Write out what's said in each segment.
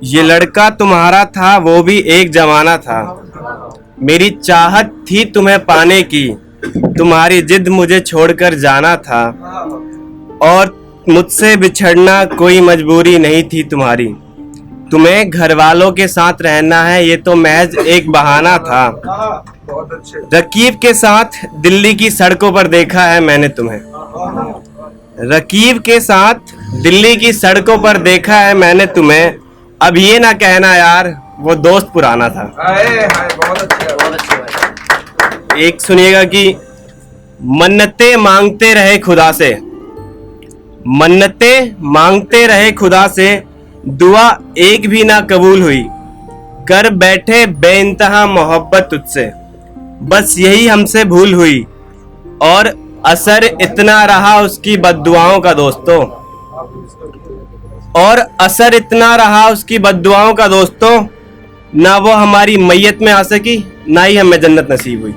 ये लड़का तुम्हारा था, वो भी एक जमाना था। मेरी चाहत थी तुम्हें पाने की, तुम्हारी जिद मुझे छोड़कर जाना था। और मुझसे बिछड़ना कोई मजबूरी नहीं थी तुम्हारी। तुम्हें घर वालों के साथ रहना है, ये तो महज एक बहाना था। रकीब के साथ दिल्ली की सड़कों पर देखा है मैंने तुम्हें। रकीब के साथ दिल्ली की सड़कों पर देखा है मैंने तुम्हें। अब ये ना कहना यार वो दोस्त पुराना था। बहुत अच्छे एक सुनिएगा कि मन्नतें मांगते रहे खुदा से, मन्नतें मांगते रहे खुदा से, दुआ एक भी ना कबूल हुई। कर बैठे बेइंतहा मोहब्बत तुझसे, बस यही हमसे भूल हुई। और असर इतना रहा उसकी बद्दुआओं का दोस्तों, और असर इतना रहा उसकी बद्दुआओं का दोस्तों, ना वो हमारी मैयत में आ सकी, ना ही हमें जन्नत नसीब हुई।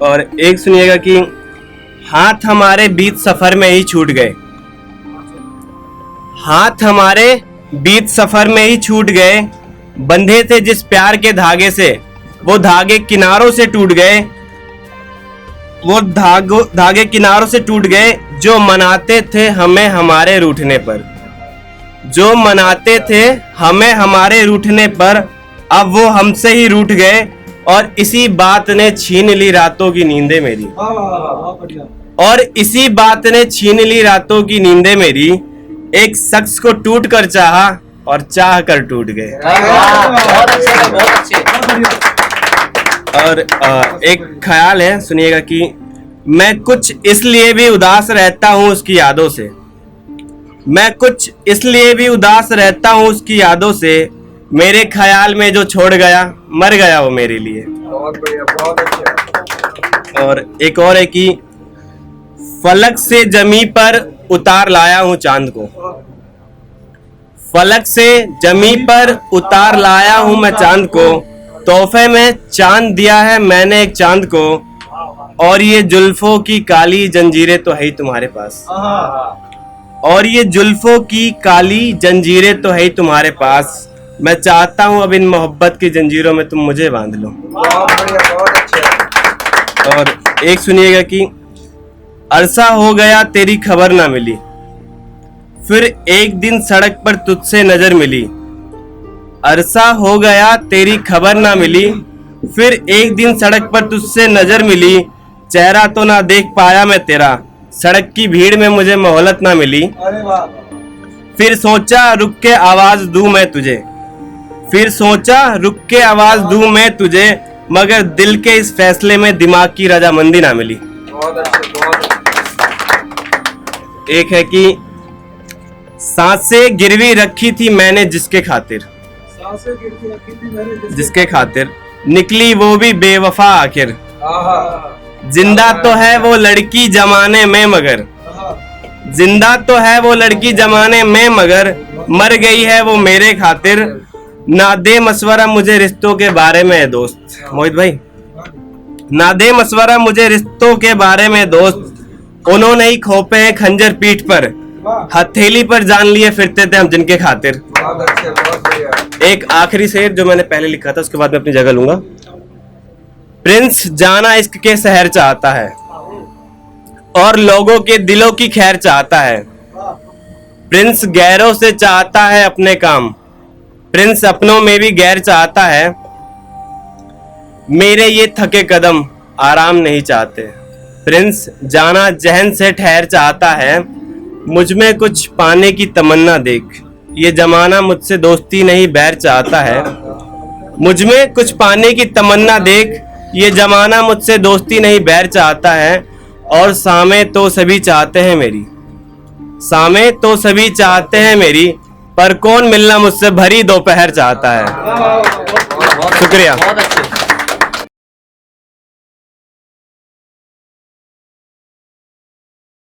और एक सुनिएगा कि हाथ हमारे बीच सफर में ही छूट गए, हाथ हमारे बीच सफर में ही छूट गए। बंधे थे जिस प्यार के धागे से, वो धागे किनारों से टूट गए। वो धागे किनारों से टूट गए। जो मनाते थे हमें हमारे रूठने पर, जो मनाते थे हमें हमारे रूठने पर, अब वो हमसे ही रूठ गए। और इसी बात ने छीन ली रातों की नींदें मेरी, और इसी बात ने छीन ली रातों की नींदें मेरी। एक शख्स को टूट कर चाहा और चाह कर टूट गए। और एक ख्याल है, सुनिएगा कि मैं कुछ इसलिए भी उदास रहता हूँ उसकी यादों से, मैं कुछ इसलिए भी उदास रहता हूँ उसकी यादों से। मेरे ख्याल में जो छोड़ गया मर गया वो मेरे लिए। बहुत बढ़िया, बहुत अच्छा। और एक और है कि फलक से जमी पर उतार लाया हूँ चांद को, फलक से जमी पर उतार लाया हूँ मैं चांद को। तोहफे में चांद दिया है मैंने एक चांद को। और ये जुल्फों की काली जंजीरें तो है ही तुम्हारे पास, और ये जुल्फों की काली जंजीरें तो है ही तुम्हारे पास। मैं चाहता हूँ अब इन मोहब्बत की जंजीरों में तुम मुझे बांध लो। बहुत बढ़िया, बहुत अच्छा। और एक सुनिएगा कि अरसा हो गया तेरी खबर ना मिली, फिर एक दिन सड़क पर तुझसे नजर मिली। अरसा हो गया तेरी खबर ना मिली, फिर एक दिन सड़क पर तुझसे नजर मिली। चेहरा तो ना देख पाया मैं तेरा, सड़क की भीड़ में मुझे मोहलत ना मिली। अरे वाह। फिर सोचा रुक के आवाज दूं मैं तुझे, फिर सोचा रुक के आवाज दूं मैं तुझे, मगर दिल के इस फैसले में दिमाग की रजामंदी ना मिली। बहुत अच्छे, बहुत अच्छे। एक है कि सांसें गिरवी रखी थी मैंने जिसके खातिर, सांसें गिरवी रखी थी मैंने जिसके खातिर, निकली वो भी बेवफा आखिर। आहा। जिंदा तो है वो लड़की जमाने में मगर, जिंदा तो है वो लड़की जमाने में मगर, मर गई है वो मेरे खातिर। ना दे मशवरा मुझे रिश्तों के बारे में दोस्त, मोहित भाई, ना दे मशवरा मुझे रिश्तों के बारे में दोस्त। उन्होंने ही खोपे हैं खंजर पीठ पर, हथेली पर जान लिए फिरते थे हम जिनके खातिर। बहुत अच्छे, बहुत बढ़िया। एक आखिरी शेर जो मैंने पहले लिखा था, उसके बाद मैं अपनी जगह लूंगा। प्रिंस जाना इश्क के शहर चाहता है, और लोगों के दिलों की खैर चाहता है। प्रिंस गैरों से चाहता है अपने काम, प्रिंस अपनों में भी गैर चाहता है। मेरे ये थके कदम आराम नहीं चाहते। प्रिंस जाना जहन से ठहर चाहता है, मुझ में कुछ पाने की तमन्ना देख। ये जमाना मुझसे दोस्ती नहीं बैर चाहता है। मुझ में कुछ पाने की तमन्ना देख, ये जमाना मुझसे दोस्ती नहीं बैर चाहता है। और सामे तो सभी चाहते हैं मेरी, सामे तो सभी चाहते हैं मेरी, पर कौन मिलना मुझसे भरी दोपहर चाहता है। शुक्रिया।